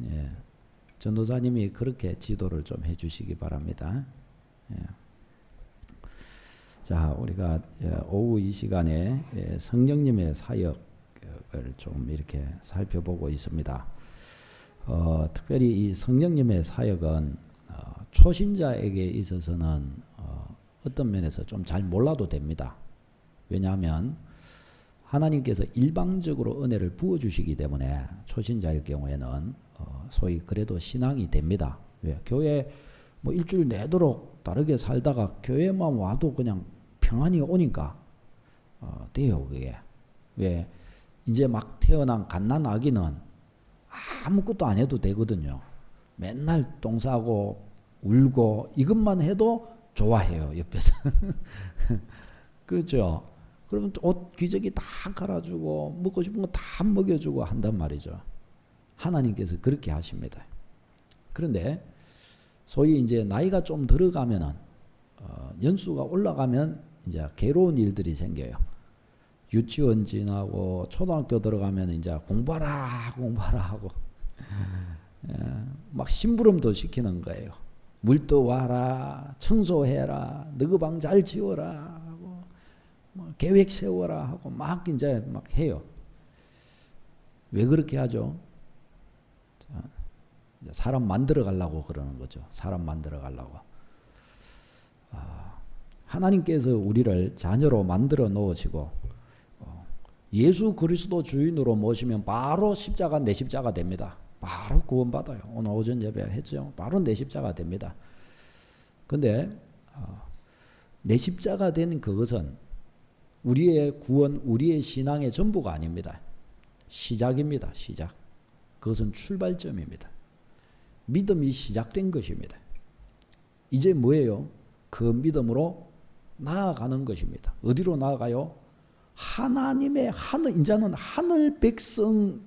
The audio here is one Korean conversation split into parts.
예. 전도사님이 그렇게 지도를 좀 해주시기 바랍니다. 예. 자, 우리가 오후 이 시간에 성령님의 사역을 좀 이렇게 살펴보고 있습니다. 특별히 이 성령님의 사역은 초신자에게 있어서는 어떤 면에서 좀 잘 몰라도 됩니다. 왜냐하면 하나님께서 일방적으로 은혜를 부어주시기 때문에 초신자일 경우에는 소위 그래도 신앙이 됩니다. 왜? 교회 뭐 일주일 내도록 다르게 살다가 교회만 와도 그냥 평안이 오니까 돼요. 그게. 왜? 이제 막 태어난 갓난 아기는 아무것도 안 해도 되거든요. 맨날 똥 싸고 울고 이것만 해도 좋아해요. 옆에서. 그렇죠. 그러면 옷 기저귀 다 갈아주고 먹고 싶은 거 다 먹여주고 한단 말이죠. 하나님께서 그렇게 하십니다. 그런데 소위 이제 나이가 좀 들어가면은 연수가 올라가면 이제 괴로운 일들이 생겨요. 유치원 지나고 초등학교 들어가면 이제 공부하라 하고 막 심부름도 시키는 거예요. 물도 와라, 청소해라, 너희 방 잘 치워라 하고 뭐 계획 세워라 하고 막 이제 막 해요. 왜 그렇게 하죠? 자, 사람 만들어 가려고 그러는 거죠. 사람 만들어 가려고. 하나님께서 우리를 자녀로 만들어 놓으시고 예수 그리스도 주인으로 모시면 바로 십자가 내 십자가 됩니다. 바로 구원받아요. 오늘 오전 예배 했죠. 바로 내 십자가 됩니다. 근데 내 십자가 된 그것은 우리의 구원, 우리의 신앙의 전부가 아닙니다. 시작입니다. 시작. 그것은 출발점입니다. 믿음이 시작된 것입니다. 이제 뭐예요? 그 믿음으로 나아가는 것입니다. 어디로 나아가요? 하나님의 하늘, 이제는 하늘 백성으로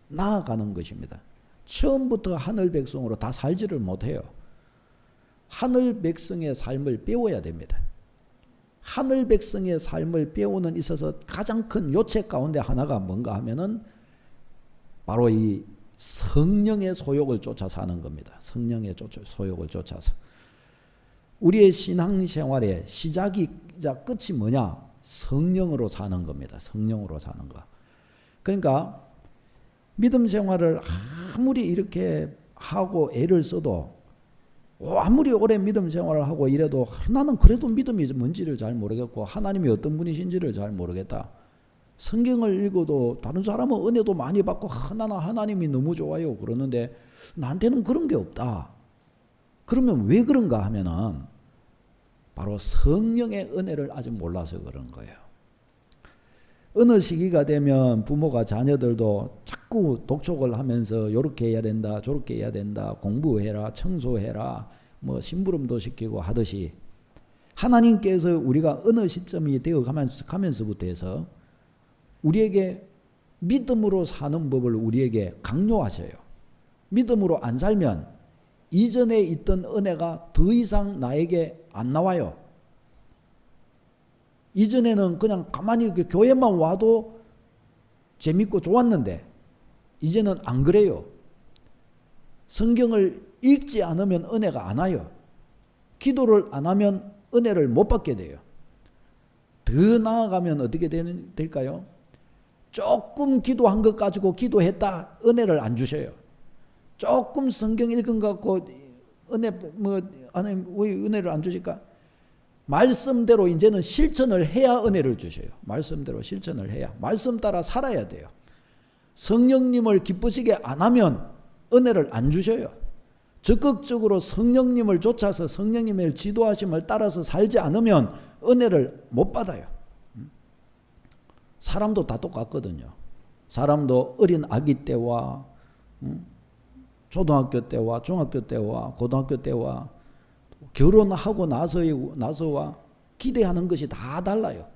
나아가는 것입니다. 처음부터 하늘 백성으로 다 살지를 못해요. 하늘 백성의 삶을 배워야 됩니다. 하늘 백성의 삶을 배우는 있어서 가장 큰 요책 가운데 하나가 뭔가 하면은 바로 이 성령의 소욕을 쫓아 사는 겁니다. 성령의 소욕을 쫓아서. 우리의 신앙생활의 시작이자 끝이 뭐냐? 성령으로 사는 겁니다. 성령으로 사는 거. 그러니까 믿음 생활을 아무리 이렇게 하고 애를 써도 아무리 오래 믿음 생활을 하고 이래도 나는 그래도 믿음이 뭔지를 잘 모르겠고 하나님이 어떤 분이신지를 잘 모르겠다. 성경을 읽어도 다른 사람은 은혜도 많이 받고 나는 하나님이 너무 좋아요 그러는데 나한테는 그런 게 없다. 그러면 왜 그런가 하면은 바로 성령의 은혜를 아직 몰라서 그런 거예요. 어느 시기가 되면 부모가 자녀들도 자꾸 독촉을 하면서 요렇게 해야 된다 저렇게 해야 된다 공부해라 청소해라 뭐 심부름도 시키고 하듯이 하나님께서 우리가 어느 시점이 되어 가면서부터 해서 우리에게 믿음으로 사는 법을 우리에게 강요하셔요. 믿음으로 안 살면 이전에 있던 은혜가 더 이상 나에게 안 나와요. 이전에는 그냥 가만히 교회만 와도 재밌고 좋았는데 이제는 안 그래요. 성경을 읽지 않으면 은혜가 안 와요. 기도를 안 하면 은혜를 못 받게 돼요. 더 나아가면 어떻게 될까요? 조금 기도한 것 가지고 기도했다 은혜를 안 주셔요. 조금 성경 읽은 것 갖고 은혜 하나님 왜 은혜를 안 주실까? 말씀대로 이제는 실천을 해야 은혜를 주셔요. 말씀대로 실천을 해야. 말씀 따라 살아야 돼요. 성령님을 기쁘시게 안 하면 은혜를 안 주셔요. 적극적으로 성령님을 쫓아서 성령님의 지도하심을 따라서 살지 않으면 은혜를 못 받아요. 사람도 다 똑같거든요. 사람도 어린 아기 때와 초등학교 때와 중학교 때와 고등학교 때와 결혼하고 나서와 기대하는 것이 다 달라요.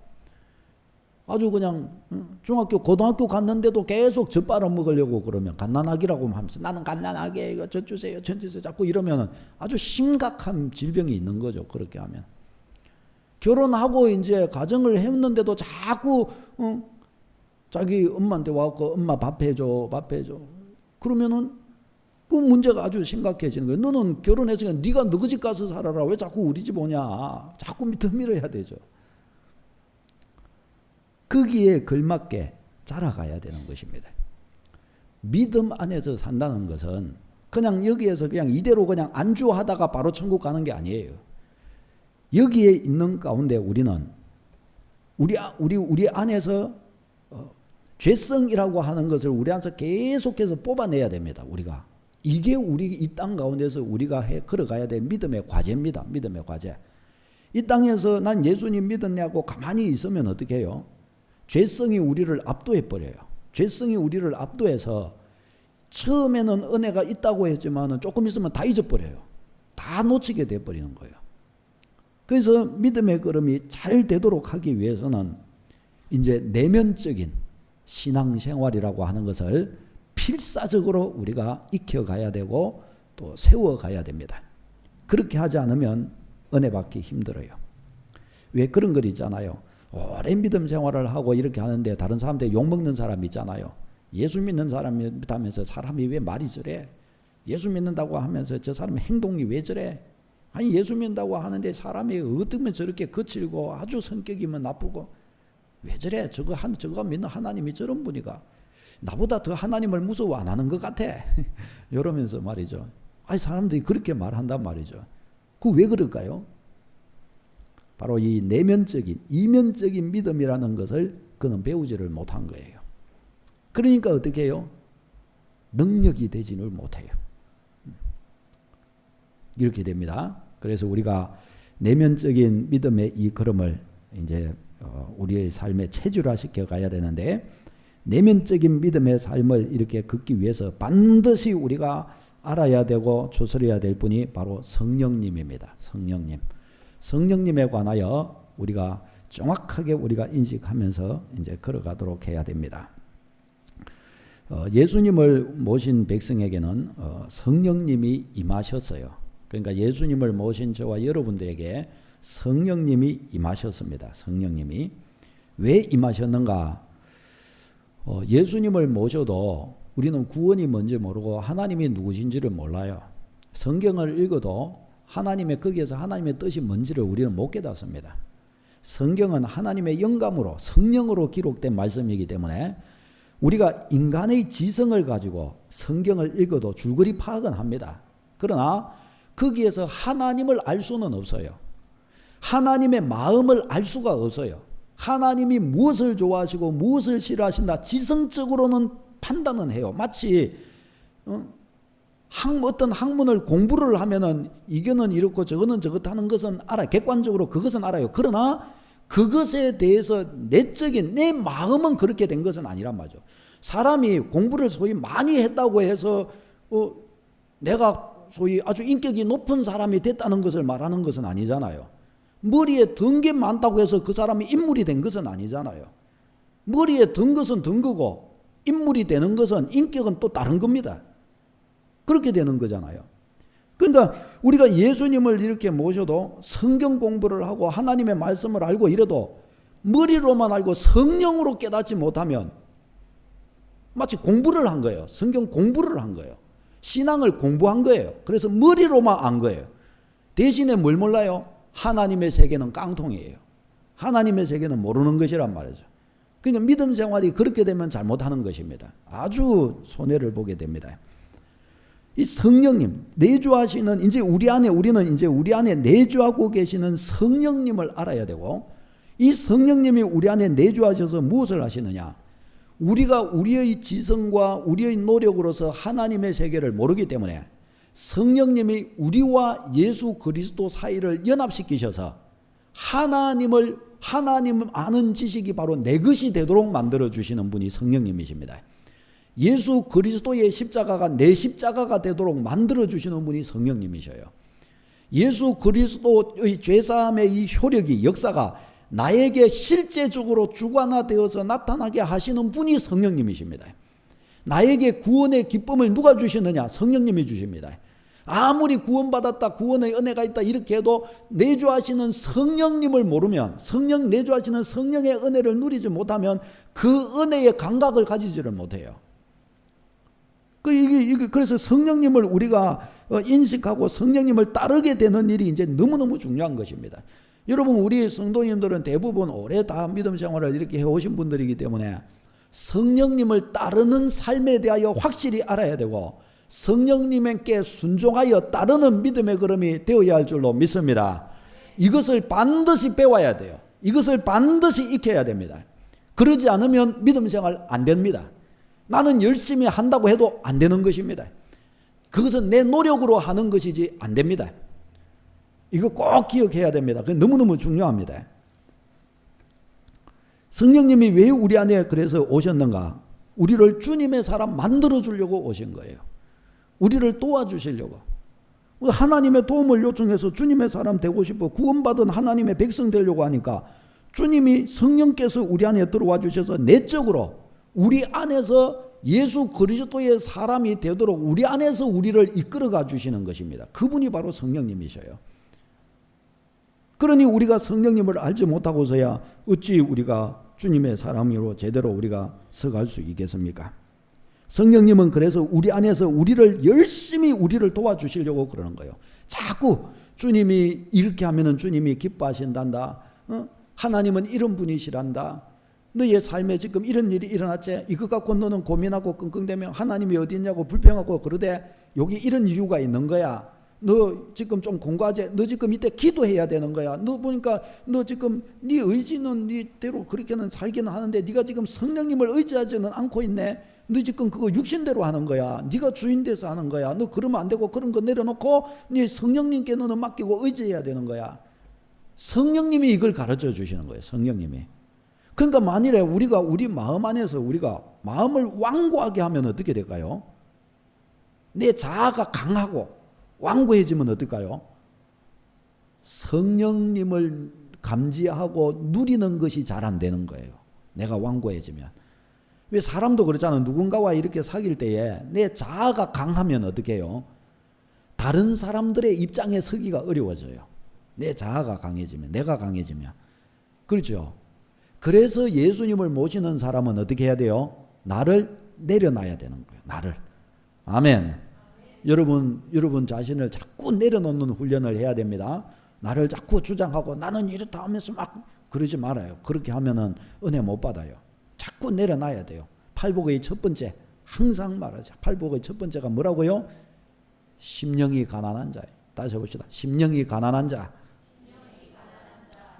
아주 그냥 중학교 고등학교 갔는데도 계속 젖 빨아먹으려고 그러면 갓난아기라고 하면서 나는 갓난아기 이거 젖 주세요 젖 주세요 자꾸 이러면 아주 심각한 질병이 있는 거죠. 그렇게 하면 결혼하고 이제 가정을 했는데도 자꾸 자기 엄마한테 와갖고 엄마 밥 해줘 밥 해줘 그러면은 그 문제가 아주 심각해지는 거예요. 너는 결혼했으니까 네가 너희 집 가서 살아라. 왜 자꾸 우리 집 오냐. 자꾸 더 밀어야 되죠. 거기에 걸맞게 자라가야 되는 것입니다. 믿음 안에서 산다는 것은 그냥 여기에서 그냥 이대로 그냥 안주하다가 바로 천국 가는 게 아니에요. 여기에 있는 가운데 우리는 우리 안에서 죄성이라고 하는 것을 우리 안에서 계속해서 뽑아내야 됩니다. 우리가 이게 우리 이 땅 가운데서 우리가 걸어가야 될 믿음의 과제입니다. 믿음의 과제. 이 땅에서 난 예수님 믿었냐고 가만히 있으면 어떻게 해요? 죄성이 우리를 압도해 버려요. 죄성이 우리를 압도해서 처음에는 은혜가 있다고 했지만 조금 있으면 다 잊어버려요. 다 놓치게 돼버리는 거예요. 그래서 믿음의 걸음이 잘 되도록 하기 위해서는 이제 내면적인 신앙생활이라고 하는 것을 필사적으로 우리가 익혀가야 되고 또 세워가야 됩니다. 그렇게 하지 않으면 은혜 받기 힘들어요. 왜 그런 것 있잖아요. 오랜 믿음 생활을 하고 이렇게 하는데 다른 사람들 욕먹는 사람 있잖아요. 예수 믿는 사람이라면서 사람이 왜 말이 저래? 예수 믿는다고 하면서 저 사람 행동이 왜 저래? 아니 예수 믿는다고 하는데 사람이 어떻게 저렇게 거칠고 아주 성격이면 나쁘고 왜 저래? 저거 믿는 하나님이 저런 분이가 나보다 더 하나님을 무서워 안 하는 것 같아. 이러면서 말이죠. 아니 사람들이 그렇게 말한단 말이죠. 그 왜 그럴까요? 바로 이 내면적인 이면적인 믿음이라는 것을 그는 배우지를 못한 거예요. 그러니까 어떻게 해요? 능력이 되지를 못해요. 이렇게 됩니다. 그래서 우리가 내면적인 믿음의 이 걸음을 이제 우리의 삶에 체질화시켜 가야 되는데 내면적인 믿음의 삶을 이렇게 걷기 위해서 반드시 우리가 알아야 되고 추스려야 될 분이 바로 성령님입니다. 성령님. 성령님에 관하여 우리가 정확하게 우리가 인식하면서 이제 걸어가도록 해야 됩니다. 예수님을 모신 백성에게는 성령님이 임하셨어요. 그러니까 예수님을 모신 저와 여러분들에게 성령님이 임하셨습니다. 성령님이 왜 임하셨는가? 예수님을 모셔도 우리는 구원이 뭔지 모르고 하나님이 누구신지를 몰라요. 성경을 읽어도 하나님의 거기에서 하나님의 뜻이 뭔지를 우리는 못 깨닫습니다. 성경은 하나님의 영감으로 성령으로 기록된 말씀이기 때문에 우리가 인간의 지성을 가지고 성경을 읽어도 줄거리 파악은 합니다. 그러나 거기에서 하나님을 알 수는 없어요. 하나님의 마음을 알 수가 없어요. 하나님이 무엇을 좋아하시고 무엇을 싫어하신다 지성적으로는 판단은 해요. 마치 어떤 학문을 공부를 하면은 이거는 이렇고 저거는 저렇다는 것은 알아요. 객관적으로 그것은 알아요. 그러나 그것에 대해서 내적인 내 마음은 그렇게 된 것은 아니란 말이죠. 사람이 공부를 소위 많이 했다고 해서 내가 소위 아주 인격이 높은 사람이 됐다는 것을 말하는 것은 아니잖아요. 머리에 든 게 많다고 해서 그 사람이 인물이 된 것은 아니잖아요. 머리에 든 것은 든 거고 인물이 되는 것은 인격은 또 다른 겁니다. 그렇게 되는 거잖아요. 그러니까 우리가 예수님을 이렇게 모셔도 성경 공부를 하고 하나님의 말씀을 알고 이래도 머리로만 알고 성령으로 깨닫지 못하면 마치 공부를 한 거예요. 성경 공부를 한 거예요. 신앙을 공부한 거예요. 그래서 머리로만 안 거예요. 대신에 뭘 몰라요? 하나님의 세계는 깡통이에요. 하나님의 세계는 모르는 것이란 말이죠. 그러니까 믿음 생활이 그렇게 되면 잘못하는 것입니다. 아주 손해를 보게 됩니다. 이 성령님 내주하시는 우리는 이제 우리 안에 내주하고 계시는 성령님을 알아야 되고 이 성령님이 우리 안에 내주하셔서 무엇을 하시느냐? 우리가 우리의 지성과 우리의 노력으로서 하나님의 세계를 모르기 때문에 성령님이 우리와 예수 그리스도 사이를 연합시키셔서 하나님 아는 지식이 바로 내 것이 되도록 만들어주시는 분이 성령님이십니다. 예수 그리스도의 십자가가 내 십자가가 되도록 만들어주시는 분이 성령님이셔요. 예수 그리스도의 죄사함의 이 효력이 역사가 나에게 실제적으로 주관화되어서 나타나게 하시는 분이 성령님이십니다. 나에게 구원의 기쁨을 누가 주시느냐? 성령님이 주십니다. 아무리 구원받았다, 구원의 은혜가 있다 이렇게 해도 내주하시는 성령님을 모르면 내주하시는 성령의 은혜를 누리지 못하면 그 은혜의 감각을 가지지를 못해요. 이게 그래서 성령님을 우리가 인식하고 성령님을 따르게 되는 일이 이제 너무너무 중요한 것입니다. 여러분, 우리 성도님들은 대부분 오래 다 믿음 생활을 이렇게 해오신 분들이기 때문에 성령님을 따르는 삶에 대하여 확실히 알아야 되고 성령님께 순종하여 따르는 믿음의 걸음이 되어야 할 줄로 믿습니다. 이것을 반드시 배워야 돼요. 이것을 반드시 익혀야 됩니다. 그러지 않으면 믿음 생활 안 됩니다. 나는 열심히 한다고 해도 안 되는 것입니다. 그것은 내 노력으로 하는 것이지 안 됩니다. 이거 꼭 기억해야 됩니다. 그게 너무너무 중요합니다. 성령님이 왜 우리 안에 그래서 오셨는가? 우리를 주님의 사람 만들어 주려고 오신 거예요. 우리를 도와주시려고. 하나님의 도움을 요청해서 주님의 사람 되고 싶어 구원받은 하나님의 백성 되려고 하니까 주님이 성령께서 우리 안에 들어와 주셔서 내적으로 우리 안에서 예수 그리스도의 사람이 되도록 우리 안에서 우리를 이끌어가 주시는 것입니다. 그분이 바로 성령님이셔요. 그러니 우리가 성령님을 알지 못하고서야 어찌 우리가 주님의 사람으로 제대로 우리가 서갈 수 있겠습니까? 성령님은 그래서 우리 안에서 우리를 열심히 우리를 도와주시려고 그러는 거예요. 자꾸 주님이 이렇게 하면은 주님이 기뻐하신단다. 하나님은 이런 분이시란다. 너의 삶에 지금 이런 일이 일어났지? 이것 갖고 너는 고민하고 끙끙대며 하나님이 어디 있냐고 불평하고 그러되 여기 이런 이유가 있는 거야. 너 지금 좀 공부하지? 너 지금 이때 기도해야 되는 거야. 너 보니까 너 지금 네 의지는 네대로 그렇게는 살기는 하는데 네가 지금 성령님을 의지하지는 않고 있네. 너 지금 그거 육신대로 하는 거야. 네가 주인 돼서 하는 거야. 너 그러면 안 되고 그런 거 내려놓고 네 성령님께 너는 맡기고 의지해야 되는 거야. 성령님이 이걸 가르쳐 주시는 거예요. 성령님이. 그러니까 만일에 우리가 우리 마음 안에서 우리가 마음을 완고하게 하면 어떻게 될까요? 내 자아가 강하고 완고해지면 어떨까요? 성령님을 감지하고 누리는 것이 잘 안 되는 거예요. 내가 완고해지면. 왜 사람도 그렇잖아요. 누군가와 이렇게 사귈 때에 내 자아가 강하면 어떻게 해요? 다른 사람들의 입장에 서기가 어려워져요. 내 자아가 강해지면, 내가 강해지면. 그렇죠? 그래서 예수님을 모시는 사람은 어떻게 해야 돼요? 나를 내려놔야 되는 거예요. 나를. 아멘. 여러분 자신을 자꾸 내려놓는 훈련을 해야 됩니다. 나를 자꾸 주장하고 나는 이렇다 하면서 막 그러지 말아요. 그렇게 하면은 은혜 못 받아요. 자꾸 내려놔야 돼요. 팔복의 첫 번째, 항상 말하죠. 팔복의 첫 번째가 뭐라고요? 심령이 가난한 자예요. 다시 해봅시다. 심령이 가난한 자.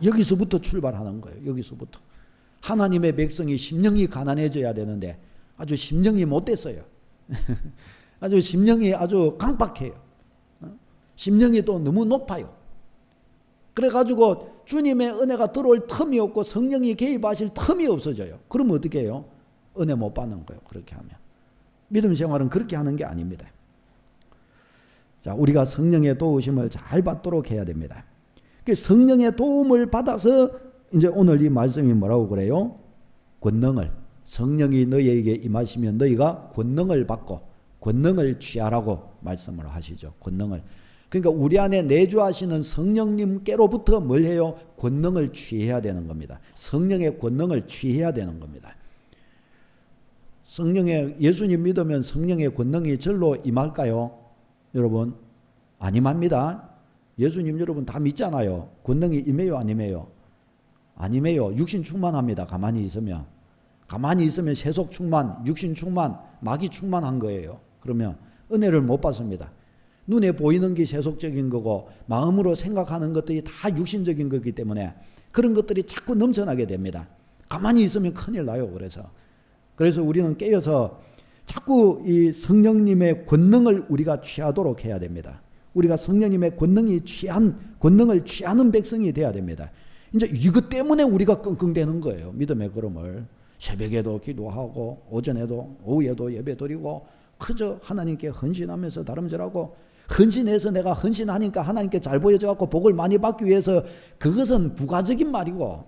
여기서부터 출발하는 거예요. 여기서부터. 하나님의 백성이 심령이 가난해져야 되는데 아주 심령이 못됐어요. 아주 심령이 아주 강박해요. 심령이 또 너무 높아요. 그래가지고 주님의 은혜가 들어올 틈이 없고 성령이 개입하실 틈이 없어져요. 그러면 어떻게 해요? 은혜 못 받는 거예요. 그렇게 하면. 믿음 생활은 그렇게 하는 게 아닙니다. 자, 우리가 성령의 도우심을 잘 받도록 해야 됩니다. 성령의 도움을 받아서 이제 오늘 이 말씀이 뭐라고 그래요? 권능을. 성령이 너희에게 임하시면 너희가 권능을 받고 권능을 취하라고 말씀을 하시죠. 권능을. 그러니까 우리 안에 내주하시는 성령님께로부터 뭘 해요? 권능을 취해야 되는 겁니다. 성령의 권능을 취해야 되는 겁니다. 예수님 믿으면 성령의 권능이 절로 임할까요? 여러분, 안 임합니다. 예수님 여러분 다 믿잖아요. 권능이 임해요, 안 임해요? 안 임해요. 육신 충만합니다. 가만히 있으면. 가만히 있으면 세속 충만, 육신 충만, 마귀 충만한 거예요. 그러면 은혜를 못 받습니다. 눈에 보이는 게 세속적인 거고 마음으로 생각하는 것들이 다 육신적인 거기 때문에 그런 것들이 자꾸 넘쳐나게 됩니다. 가만히 있으면 큰일 나요. 그래서 우리는 깨어서 자꾸 이 성령님의 권능을 우리가 취하도록 해야 됩니다. 우리가 성령님의 권능을 취하는 백성이 돼야 됩니다. 이제 이것 때문에 우리가 끙끙대는 거예요. 믿음의 걸음을. 새벽에도 기도하고 오전에도 오후에도 예배 드리고 그저 하나님께 헌신하면서 다름질하고 헌신해서 내가 헌신하니까 하나님께 잘 보여져갖고 복을 많이 받기 위해서 그것은 부가적인 말이고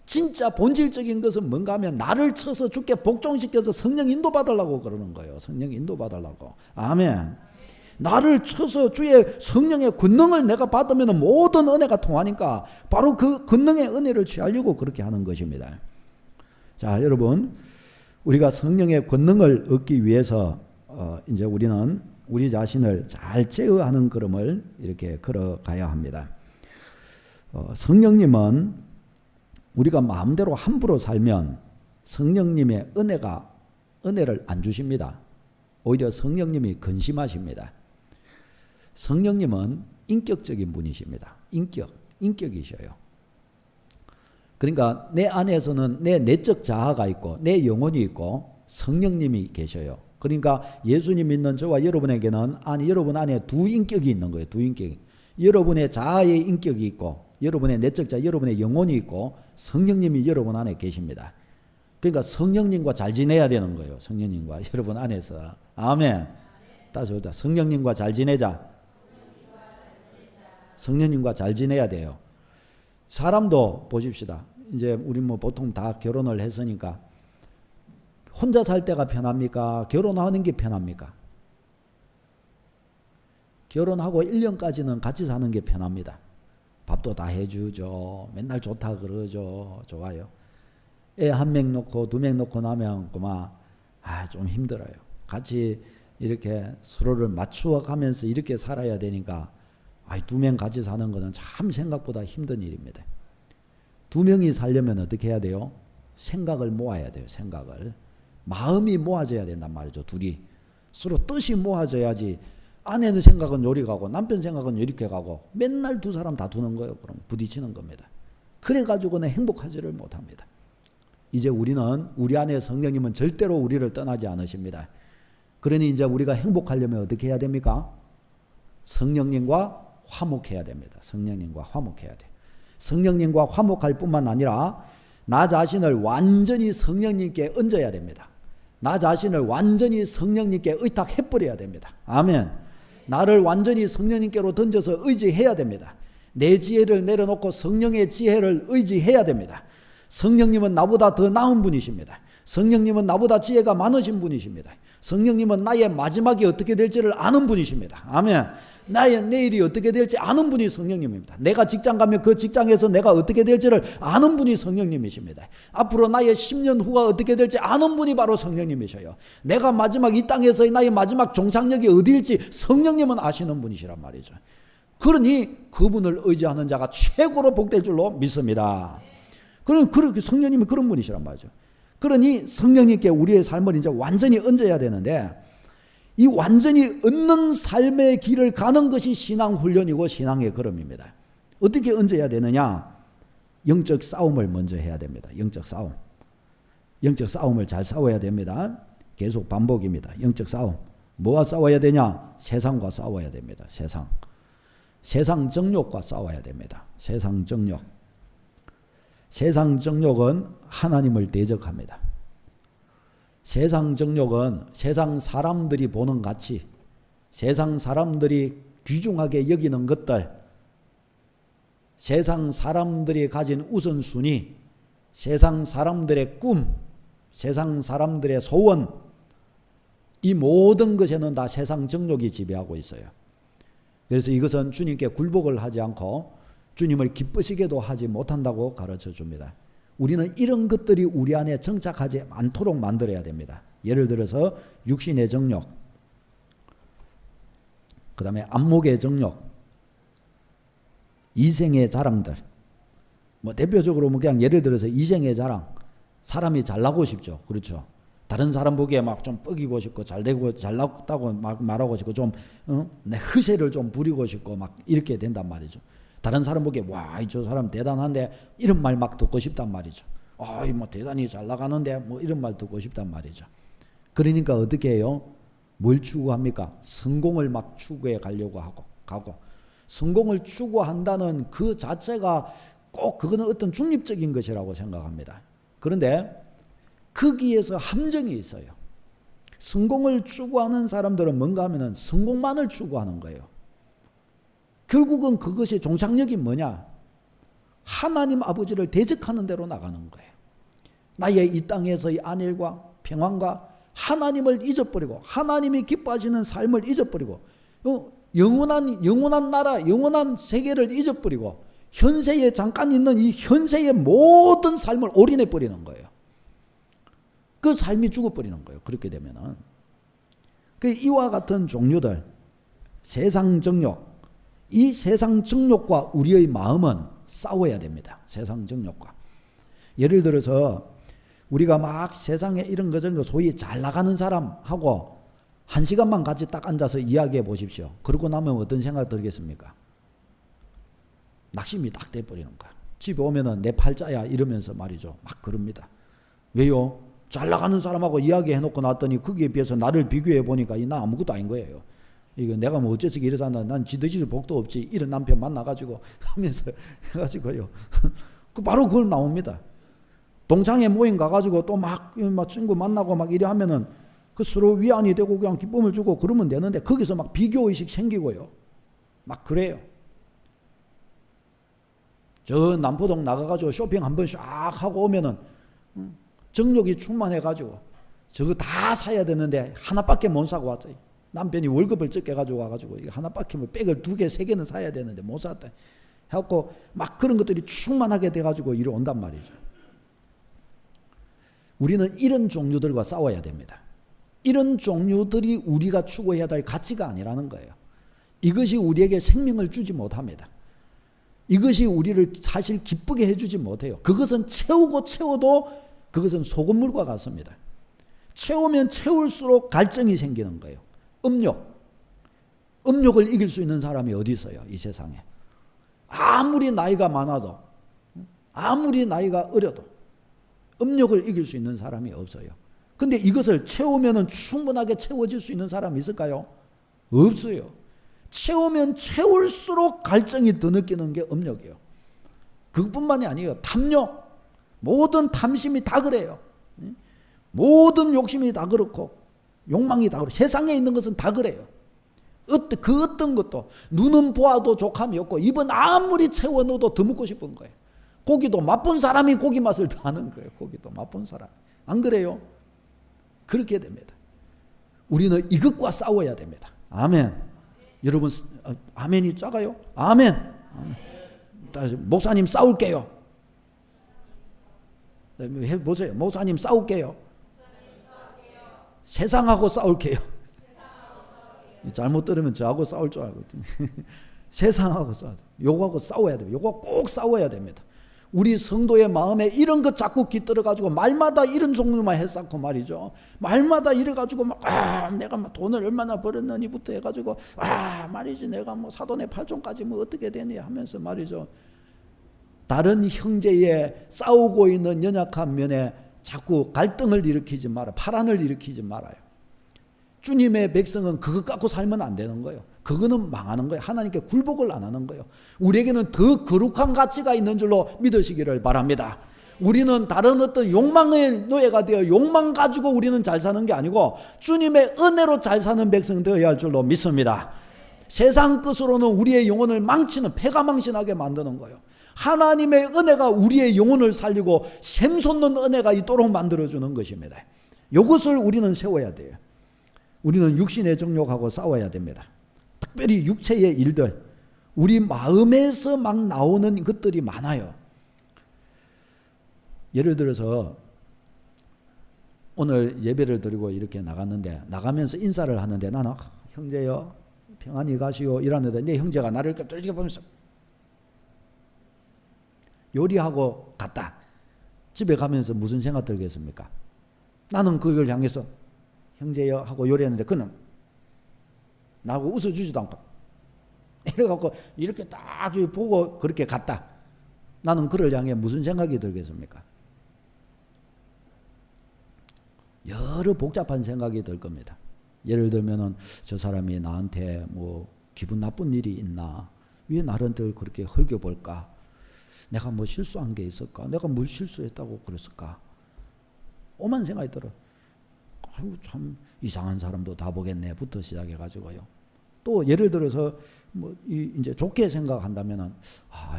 진짜 본질적인 것은 뭔가 하면 나를 쳐서 주께 복종시켜서 성령 인도받으려고 그러는 거예요. 성령 인도받으려고. 아멘. 나를 쳐서 주의 성령의 권능을 내가 받으면 모든 은혜가 통하니까 바로 그 권능의 은혜를 취하려고 그렇게 하는 것입니다. 자, 여러분, 우리가 성령의 권능을 얻기 위해서 이제 우리는 우리 자신을 잘 제어하는 걸음을 이렇게 걸어가야 합니다. 성령님은 우리가 마음대로 함부로 살면 성령님의 은혜를 안 주십니다. 오히려 성령님이 근심하십니다. 성령님은 인격적인 분이십니다. 인격이셔요. 그러니까 내 안에서는 내 내적 자아가 있고 내 영혼이 있고 성령님이 계셔요. 그러니까 예수님 믿는 저와 여러분에게는 여러분 안에 두 인격이 있는 거예요. 두 인격이. 여러분의 자아의 인격이 있고 여러분의 내적 자아, 여러분의 영혼이 있고 성령님이 여러분 안에 계십니다. 그러니까 성령님과 잘 지내야 되는 거예요. 성령님과 여러분 안에서. 아멘. 따서 보자. 성령님과 잘 지내자. 성령님과 잘 지내야 돼요. 사람도 보십시다. 이제 우리 보통 다 결혼을 했으니까 혼자 살 때가 편합니까? 결혼하는 게 편합니까? 결혼하고 1년까지는 같이 사는 게 편합니다. 밥도 다 해주죠. 맨날 좋다 그러죠. 좋아요. 애 한 명 놓고 두 명 놓고 나면 그만 좀 힘들어요. 같이 이렇게 서로를 맞추어 가면서 이렇게 살아야 되니까 두 명 같이 사는 거는 참 생각보다 힘든 일입니다. 두 명이 살려면 어떻게 해야 돼요? 생각을 모아야 돼요. 생각을. 마음이 모아져야 된단 말이죠. 둘이. 서로 뜻이 모아져야지 아내는 생각은 요리 가고 남편 생각은 이렇게 가고 맨날 두 사람 다투는 거예요. 그럼 부딪히는 겁니다. 그래가지고는 행복하지를 못합니다. 이제 우리는 우리 안에 성령님은 절대로 우리를 떠나지 않으십니다. 그러니 이제 우리가 행복하려면 어떻게 해야 됩니까? 성령님과 화목해야 됩니다. 성령님과 화목해야 돼요. 성령님과 화목할 뿐만 아니라 나 자신을 완전히 성령님께 얹어야 됩니다. 나 자신을 완전히 성령님께 의탁해버려야 됩니다. 아멘. 나를 완전히 성령님께로 던져서 의지해야 됩니다. 내 지혜를 내려놓고 성령의 지혜를 의지해야 됩니다. 성령님은 나보다 더 나은 분이십니다. 성령님은 나보다 지혜가 많으신 분이십니다. 성령님은 나의 마지막이 어떻게 될지를 아는 분이십니다. 아멘. 나의 내일이 어떻게 될지 아는 분이 성령님입니다. 내가 직장 가면 그 직장에서 내가 어떻게 될지를 아는 분이 성령님이십니다. 앞으로 나의 10년 후가 어떻게 될지 아는 분이 바로 성령님이셔요. 내가 마지막 이 땅에서의 나의 마지막 종착역이 어디일지 성령님은 아시는 분이시란 말이죠. 그러니 그분을 의지하는 자가 최고로 복될 줄로 믿습니다. 그렇게 성령님이 그런 분이시란 말이죠. 그러니 성령님께 우리의 삶을 이제 완전히 얹어야 되는데 이 완전히 얹는 삶의 길을 가는 것이 신앙 훈련이고 신앙의 걸음입니다. 어떻게 얹어야 되느냐? 영적 싸움을 먼저 해야 됩니다. 영적 싸움. 영적 싸움을 잘 싸워야 됩니다. 계속 반복입니다. 영적 싸움. 뭐와 싸워야 되냐? 세상과 싸워야 됩니다. 세상 정욕과 싸워야 됩니다. 세상 정욕. 세상 정욕은 하나님을 대적합니다. 세상 정욕은 세상 사람들이 보는 가치, 세상 사람들이 귀중하게 여기는 것들, 세상 사람들이 가진 우선순위, 세상 사람들의 꿈, 세상 사람들의 소원, 이 모든 것에는 다 세상 정욕이 지배하고 있어요. 그래서 이것은 주님께 굴복을 하지 않고 주님을 기쁘시게도 하지 못한다고 가르쳐 줍니다. 우리는 이런 것들이 우리 안에 정착하지 않도록 만들어야 됩니다. 예를 들어서 육신의 정욕, 그 다음에 안목의 정욕, 이생의 자랑들. 대표적으로 그냥 예를 들어서 이생의 자랑. 사람이 잘나고 싶죠. 그렇죠. 다른 사람 보기에 막 좀 뻐기고 싶고 잘되고 잘났다고 막 말하고 싶고 좀 내 허세를 좀 부리고 싶고 막 이렇게 된단 말이죠. 다른 사람 보기에 와, 저 사람 대단한데 이런 말 막 듣고 싶단 말이죠. 대단히 잘 나가는데 이런 말 듣고 싶단 말이죠. 그러니까 어떻게 해요? 뭘 추구합니까? 성공을 막 추구해 가려고 가고 성공을 추구한다는 그 자체가 꼭 그거는 어떤 중립적인 것이라고 생각합니다. 그런데 거기에서 함정이 있어요. 성공을 추구하는 사람들은 뭔가 하면은 성공만을 추구하는 거예요. 결국은 그것이 종착역이 뭐냐? 하나님 아버지를 대적하는 대로 나가는 거예요. 나의 이 땅에서의 안일과 평안과 하나님을 잊어버리고 하나님이 기뻐하시는 삶을 잊어버리고 영원한 나라, 영원한 세계를 잊어버리고 현세에 잠깐 있는 이 현세의 모든 삶을 올인해버리는 거예요. 그 삶이 죽어버리는 거예요. 그렇게 되면은. 그 이와 같은 종류들, 세상 정욕, 이 세상 정욕과 우리의 마음은 싸워야 됩니다. 세상 정욕과. 예를 들어서 우리가 막 세상에 이런 거 저런 거 소위 잘 나가는 사람하고 1시간만 같이 딱 앉아서 이야기해 보십시오. 그러고 나면 어떤 생각 들겠습니까? 낙심이 딱 돼버리는 거야. 집에 오면은 내 팔자야 이러면서 말이죠. 막 그럽니다. 왜요? 잘 나가는 사람하고 이야기해 놓고 났더니 거기에 비해서 나를 비교해 보니까 나 아무것도 아닌 거예요. 이거 내가 뭐 어째서 이러잖아. 난 지드지도 복도 없지. 이런 남편 만나가지고 하면서 해가지고요. 바로 그걸 나옵니다. 동창회 모임 가가지고 또 막 친구 만나고 막 이래 하면은 그 서로 위안이 되고 그냥 기쁨을 주고 그러면 되는데 거기서 막 비교의식 생기고요. 막 그래요. 저 남포동 나가가지고 쇼핑 한번 샥 하고 오면은 정욕이 충만해가지고 저거 다 사야 되는데 하나밖에 못 사고 왔어요. 남편이 월급을 적게 가지고 와가지고 이거 하나밖에 뭐 백을 2개, 3개는 사야 되는데 못 샀다. 해갖고 막 그런 것들이 충만하게 돼가지고 이리 온단 말이죠. 우리는 이런 종류들과 싸워야 됩니다. 이런 종류들이 우리가 추구해야 될 가치가 아니라는 거예요. 이것이 우리에게 생명을 주지 못합니다. 이것이 우리를 사실 기쁘게 해주지 못해요. 그것은 채우고 채워도 그것은 소금물과 같습니다. 채우면 채울수록 갈증이 생기는 거예요. 음욕을 이길 수 있는 사람이 어디 있어요? 이 세상에. 아무리 나이가 많아도 아무리 나이가 어려도 음욕을 이길 수 있는 사람이 없어요. 근데 이것을 채우면 충분하게 채워질 수 있는 사람이 있을까요? 없어요. 채우면 채울수록 갈증이 더 느끼는 게 음욕이에요. 그것뿐만이 아니에요. 탐욕. 모든 탐심이 다 그래요. 모든 욕심이 다 그렇고 욕망이 다 그래요. 세상에 있는 것은 다 그래요. 그 어떤 것도 눈은 보아도 족함이 없고 입은 아무리 채워 넣어도 더 먹고 싶은 거예요. 고기도 맛본 사람이 고기 맛을 더 아는 거예요. 고기도 맛본 사람. 안 그래요? 그렇게 됩니다. 우리는 이것과 싸워야 됩니다. 아멘. 여러분 아멘이 작아요? 아멘. 목사님 싸울게요. 해보세요. 목사님 싸울게요. 세상하고 싸울게요. 잘못 들으면 저하고 싸울 줄 알거든요. 세상하고 싸워야 돼요. 요거하고 싸워야 돼요. 요거 꼭 싸워야 됩니다. 우리 성도의 마음에 이런 것 자꾸 깃들어가지고 말마다 이런 종류만 했었고 말이죠. 말마다 이래가지고 막 내가 막 돈을 얼마나 벌었느니부터 해가지고 말이지 내가 뭐 사돈의 팔종까지 뭐 어떻게 되니 하면서 말이죠. 다른 형제의 싸우고 있는 연약한 면에 자꾸 갈등을 일으키지 마라. 파란을 일으키지 말아요. 주님의 백성은 그것 갖고 살면 안 되는 거예요. 그거는 망하는 거예요. 하나님께 굴복을 안 하는 거예요. 우리에게는 더 거룩한 가치가 있는 줄로 믿으시기를 바랍니다. 우리는 다른 어떤 욕망의 노예가 되어 욕망 가지고 우리는 잘 사는 게 아니고 주님의 은혜로 잘 사는 백성 되어야 할 줄로 믿습니다. 세상 끝으로는 우리의 영혼을 망치는 패가 망신하게 만드는 거예요. 하나님의 은혜가 우리의 영혼을 살리고 샘솟는 은혜가 있도록 만들어주는 것입니다. 이것을 우리는 세워야 돼요. 우리는 육신의 정욕하고 싸워야 됩니다. 특별히 육체의 일들, 우리 마음에서 막 나오는 것들이 많아요. 예를 들어서 오늘 예배를 드리고 이렇게 나갔는데 나가면서 인사를 하는데 나는 형제여 평안히 가시오 이러는데 내 형제가 나를 이렇게 떨어지게 보면서 요리하고 갔다. 집에 가면서 무슨 생각 들겠습니까? 나는 그걸 향해서 형제여 하고 요리했는데 그는 나하고 웃어주지도 않고 이래갖고 이렇게 딱 보고 그렇게 갔다. 나는 그를 향해 무슨 생각이 들겠습니까? 여러 복잡한 생각이 들 겁니다. 예를 들면은 저 사람이 나한테 뭐 기분 나쁜 일이 있나? 왜 나를 그렇게 헐겨볼까? 내가 뭐 실수한 게 있을까? 내가 뭘 실수했다고 그랬을까? 오만 생각이 들어. 아이고 참 이상한 사람도 다 보겠네부터 시작해가지고요. 또 예를 들어서 뭐 이제 좋게 생각한다면은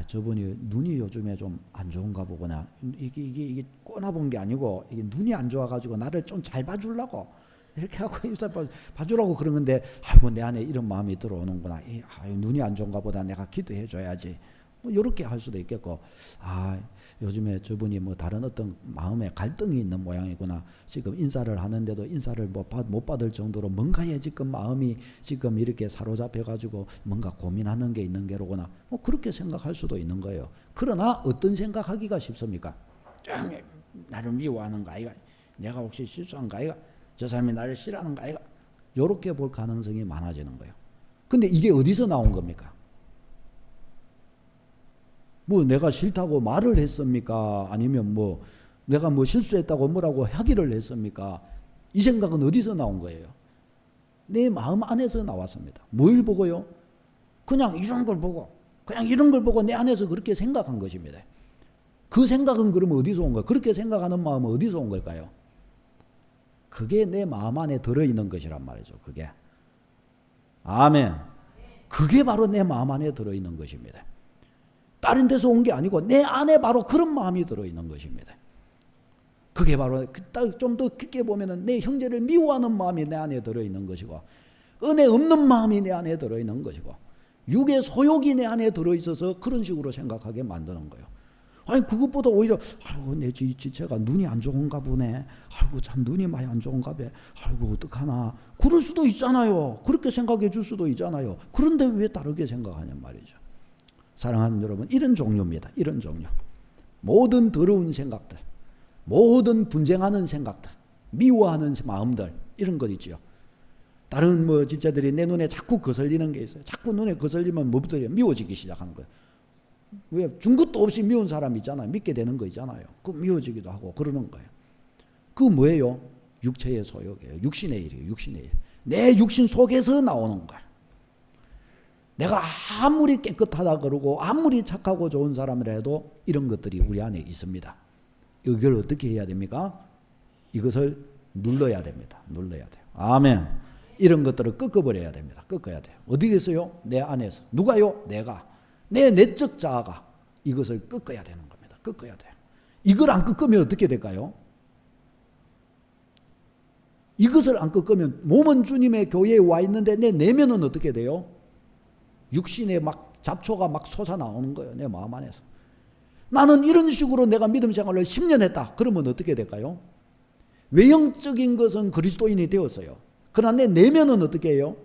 저분이 눈이 요즘에 좀 안 좋은가 보구나. 이게 꼬나본 게 아니고 이게 눈이 안 좋아가지고 나를 좀 잘 봐주려고 이렇게 하고 봐주려고 그런 건데 아이고 내 안에 이런 마음이 들어오는구나. 눈이 안 좋은가 보다 내가 기도해 줘야지. 뭐 이렇게 할 수도 있겠고, 요즘에 저분이 뭐 다른 어떤 마음에 갈등이 있는 모양이구나. 지금 인사를 하는데도 인사를 못 받을 정도로 뭔가에 지금 마음이 지금 이렇게 사로잡혀가지고 뭔가 고민하는 게 있는 게로구나. 뭐 그렇게 생각할 수도 있는 거예요. 그러나 어떤 생각하기가 쉽습니까? 나를 미워하는가 아이가? 내가 혹시 실수한가 아이가? 저 사람이 나를 싫어하는가 아이가? 이렇게 볼 가능성이 많아지는 거예요. 근데 이게 어디서 나온 겁니까? 뭐 내가 싫다고 말을 했습니까? 아니면 뭐 내가 뭐 실수했다고 뭐라고 하기를 했습니까? 이 생각은 어디서 나온 거예요? 내 마음 안에서 나왔습니다. 뭘 보고요? 그냥 이런 걸 보고 내 안에서 그렇게 생각한 것입니다. 그 생각은 그러면 어디서 온 거예요? 그렇게 생각하는 마음은 어디서 온 걸까요? 그게 내 마음 안에 들어있는 것이란 말이죠. 그게. 아멘. 그게 바로 내 마음 안에 들어있는 것입니다. 다른 데서 온 게 아니고 내 안에 바로 그런 마음이 들어있는 것입니다. 그게 바로 좀 더 깊게 보면은 내 형제를 미워하는 마음이 내 안에 들어있는 것이고, 은혜 없는 마음이 내 안에 들어있는 것이고, 육의 소욕이 내 안에 들어있어서 그런 식으로 생각하게 만드는 거예요. 아니 그것보다 오히려 내 지체가 눈이 안 좋은가 보네. 참 눈이 많이 안 좋은가 봐. 어떡하나. 그럴 수도 있잖아요. 그렇게 생각해 줄 수도 있잖아요. 그런데 왜 다르게 생각하냔 말이죠. 사랑하는 여러분, 이런 종류입니다. 이런 종류. 모든 더러운 생각들, 모든 분쟁하는 생각들, 미워하는 마음들, 이런 것 있죠. 다른 뭐 지체들이 내 눈에 자꾸 거슬리는 게 있어요. 자꾸 눈에 거슬리면 뭐부터 미워지기 시작하는 거예요. 왜? 준 것도 없이 미운 사람 있잖아요. 믿게 되는 거 있잖아요. 그 미워지기도 하고 그러는 거예요. 그 뭐예요? 육체의 소욕이에요. 육신의 일이에요. 육신의 일. 내 육신 속에서 나오는 거예요. 내가 아무리 깨끗하다 그러고 아무리 착하고 좋은 사람이라 해도 이런 것들이 우리 안에 있습니다. 이걸 어떻게 해야 됩니까? 이것을 눌러야 됩니다. 눌러야 돼요. 아멘. 이런 것들을 꺾어버려야 됩니다. 꺾어야 돼요. 어디에서요? 내 안에서. 누가요? 내가. 내 내적 자아가 이것을 꺾어야 되는 겁니다. 꺾어야 돼요. 이걸 안 꺾으면 어떻게 될까요? 이것을 안 꺾으면 몸은 주님의 교회에 와 있는데 내 내면은 어떻게 돼요? 육신에 막 잡초가 막 솟아나오는 거예요. 내 마음 안에서. 나는 이런 식으로 내가 믿음 생활을 10년 했다. 그러면 어떻게 될까요? 외형적인 것은 그리스도인이 되었어요. 그러나 내 내면은 어떻게 해요?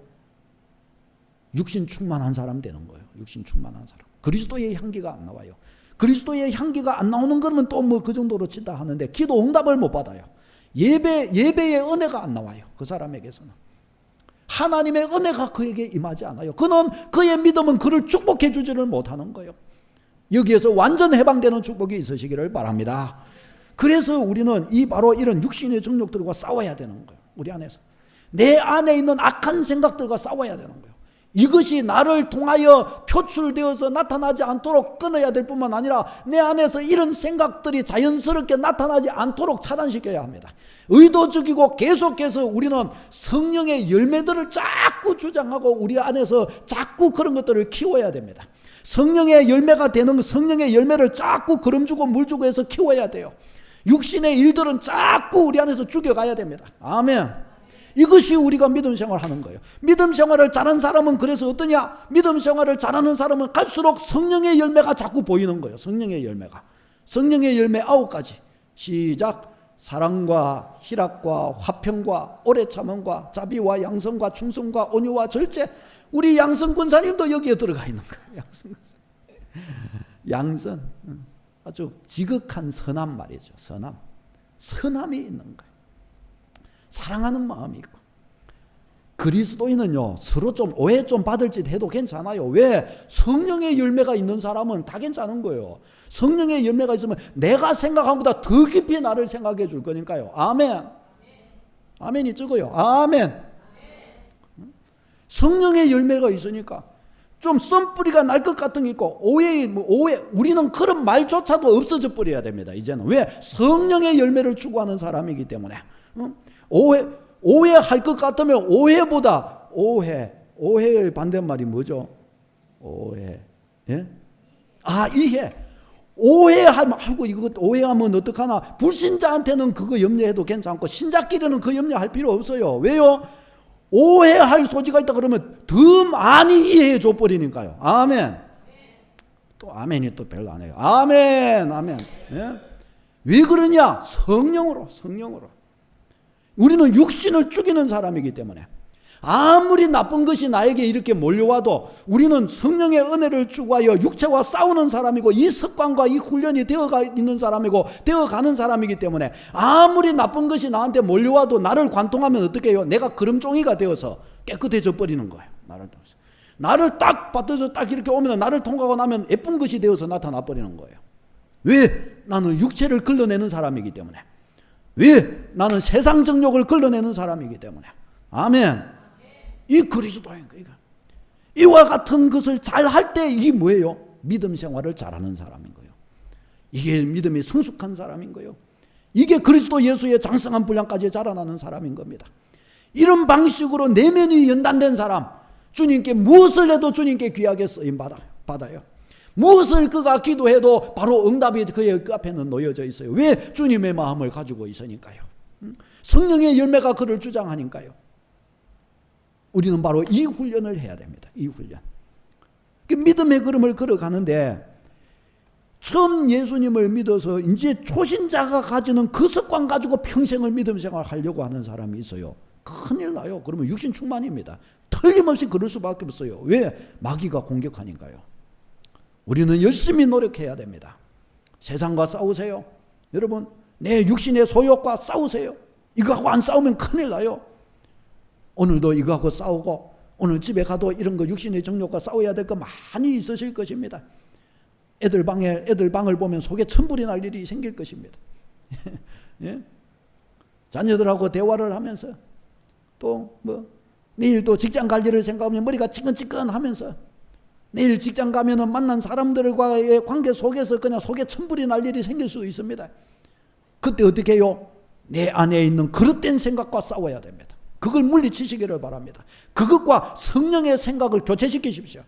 육신 충만한 사람 되는 거예요. 육신 충만한 사람. 그리스도의 향기가 안 나와요. 그리스도의 향기가 안 나오는 거면 또 뭐 그 정도로 치다 하는데 기도 응답을 못 받아요. 예배의 은혜가 안 나와요. 그 사람에게서는. 하나님의 은혜가 그에게 임하지 않아요. 그는 그의 믿음은 그를 축복해 주지를 못하는 거예요. 여기에서 완전 해방되는 축복이 있으시기를 바랍니다. 그래서 우리는 바로 이런 육신의 정욕들과 싸워야 되는 거예요. 우리 안에서. 내 안에 있는 악한 생각들과 싸워야 되는 거예요. 이것이 나를 통하여 표출되어서 나타나지 않도록 끊어야 될 뿐만 아니라 내 안에서 이런 생각들이 자연스럽게 나타나지 않도록 차단시켜야 합니다. 의도적이고 계속해서 우리는 성령의 열매들을 자꾸 주장하고 우리 안에서 자꾸 그런 것들을 키워야 됩니다. 성령의 열매가 되는 성령의 열매를 자꾸 거름주고 물주고 해서 키워야 돼요. 육신의 일들은 자꾸 우리 안에서 죽여가야 됩니다. 아멘. 이것이 우리가 믿음 생활하는 거예요. 믿음 생활을 잘하는 사람은 그래서 어떠냐? 믿음 생활을 잘하는 사람은 갈수록 성령의 열매가 자꾸 보이는 거예요. 성령의 열매가. 성령의 열매 9가지. 시작. 사랑과 희락과 화평과 오래 참음과 자비와 양선과 충성과 온유와 절제. 우리 양선 권사님도 여기에 들어가 있는 거예요. 양선. 아주 지극한 선함 말이죠. 선함. 선함이 있는 거예요. 사랑하는 마음이 있고. 그리스도인은요, 서로 좀 오해 좀 받을 짓 해도 괜찮아요. 왜? 성령의 열매가 있는 사람은 다 괜찮은 거예요. 성령의 열매가 있으면 내가 생각한 것보다 더 깊이 나를 생각해 줄 거니까요. 아멘. 아멘이 적어요. 아멘. 성령의 열매가 있으니까 좀 썬뿌리가 날 것 같은 게 있고 오해 우리는 그런 말조차도 없어져 버려야 됩니다. 이제는. 왜? 성령의 열매를 추구하는 사람이기 때문에. 오해할 것 같으면 오해보다 오해의 반대말이 뭐죠? 오해. 예? 이해. 오해하면 이거 오해하면 어떡하나? 불신자한테는 그거 염려해도 괜찮고 신자끼리는 그 염려할 필요 없어요. 왜요? 오해할 소지가 있다 그러면 더 많이 이해해 줘 버리니까요. 아멘. 또 아멘이 또 별로 안 해요. 아멘, 아멘. 예? 왜 그러냐? 성령으로. 우리는 육신을 죽이는 사람이기 때문에 아무리 나쁜 것이 나에게 이렇게 몰려와도 우리는 성령의 은혜를 추구하여 육체와 싸우는 사람이고 이 습관과 이 훈련이 되어가 있는 사람이고 되어가는 사람이기 때문에 아무리 나쁜 것이 나한테 몰려와도 나를 관통하면 어떻게 해요? 내가 그름종이가 되어서 깨끗해져 버리는 거예요. 나를 딱 받아서 딱 이렇게 오면 나를 통과하고 나면 예쁜 것이 되어서 나타나 버리는 거예요. 왜? 나는 육체를 걸러내는 사람이기 때문에. 왜? 나는 세상 정욕을 걸러내는 사람이기 때문에. 아멘. 이 그리스도인 거예요. 이와 같은 것을 잘 할 때 이게 뭐예요? 믿음 생활을 잘하는 사람인 거예요. 이게 믿음이 성숙한 사람인 거예요. 이게 그리스도 예수의 장성한 분량까지 자라나는 사람인 겁니다. 이런 방식으로 내면이 연단된 사람, 주님께 무엇을 해도 주님께 귀하게 쓰임 받아요. 무엇을 그가 기도해도 바로 응답이 그의 그 앞에는 놓여져 있어요. 왜? 주님의 마음을 가지고 있으니까요. 성령의 열매가 그를 주장하니까요. 우리는 바로 이 훈련을 해야 됩니다. 이 훈련. 믿음의 걸음을 걸어가는데 처음 예수님을 믿어서 이제 초신자가 가지는 그 습관 가지고 평생을 믿음 생활을 하려고 하는 사람이 있어요. 큰일 나요. 그러면 육신 충만입니다. 틀림없이 그럴 수밖에 없어요. 왜? 마귀가 공격하니까요. 우리는 열심히 노력해야 됩니다. 세상과 싸우세요. 여러분, 내 육신의 소욕과 싸우세요. 이거하고 안 싸우면 큰일 나요. 오늘도 이거하고 싸우고 오늘 집에 가도 이런 거 육신의 정욕과 싸워야 될 거 많이 있으실 것입니다. 애들 방을 보면 속에 천불이 날 일이 생길 것입니다. 예? 자녀들하고 대화를 하면서 또 내일 또 직장 갈 일을 생각하면 머리가 찌끈찌끈하면서 내일 직장 가면은 만난 사람들과의 관계 속에서 그냥 속에 천불이 날 일이 생길 수 있습니다. 그때 어떻게 해요? 내 안에 있는 그릇된 생각과 싸워야 됩니다. 그걸 물리치시기를 바랍니다. 그것과 성령의 생각을 교체시키십시오.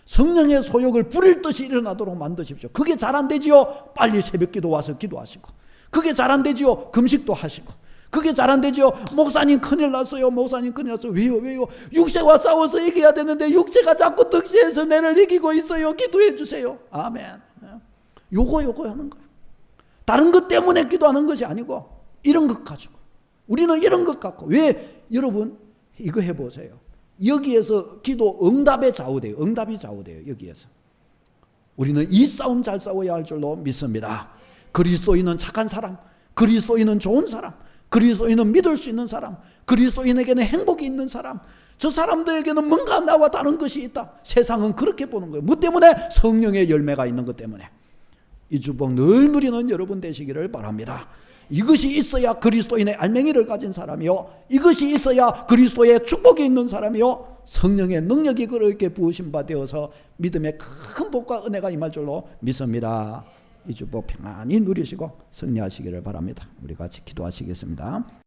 성령의 소욕을 부릴 듯이 일어나도록 만드십시오. 그게 잘 안 되지요? 빨리 새벽기도 와서 기도하시고, 그게 잘 안 되지요? 금식도 하시고, 그게 잘 안 되지요? 목사님 큰일 났어요. 목사님 큰일 났어요. 왜요? 육체와 싸워서 이겨야 되는데 육체가 자꾸 득세해서 내를 이기고 있어요. 기도해 주세요. 아멘. 요거 하는 거예요. 다른 것 때문에 기도하는 것이 아니고 이런 것 가지고, 우리는 이런 것 갖고. 왜? 여러분 이거 해보세요. 여기에서 기도 응답에 좌우돼요. 응답이 좌우돼요. 여기에서 우리는 이 싸움 잘 싸워야 할 줄로 믿습니다. 그리스도인은 착한 사람, 그리스도인은 좋은 사람, 그리스도인은 믿을 수 있는 사람, 그리스도인에게는 행복이 있는 사람, 저 사람들에게는 뭔가 나와 다른 것이 있다. 세상은 그렇게 보는 거예요. 뭐 때문에? 성령의 열매가 있는 것 때문에. 이 축복 늘 누리는 여러분 되시기를 바랍니다. 이것이 있어야 그리스도인의 알맹이를 가진 사람이요, 이것이 있어야 그리스도의 축복이 있는 사람이요, 성령의 능력이 그렇게 부으신 바 되어서 믿음의 큰 복과 은혜가 임할 줄로 믿습니다. 이 축복 평안히 누리시고 승리하시기를 바랍니다. 우리 같이 기도하시겠습니다.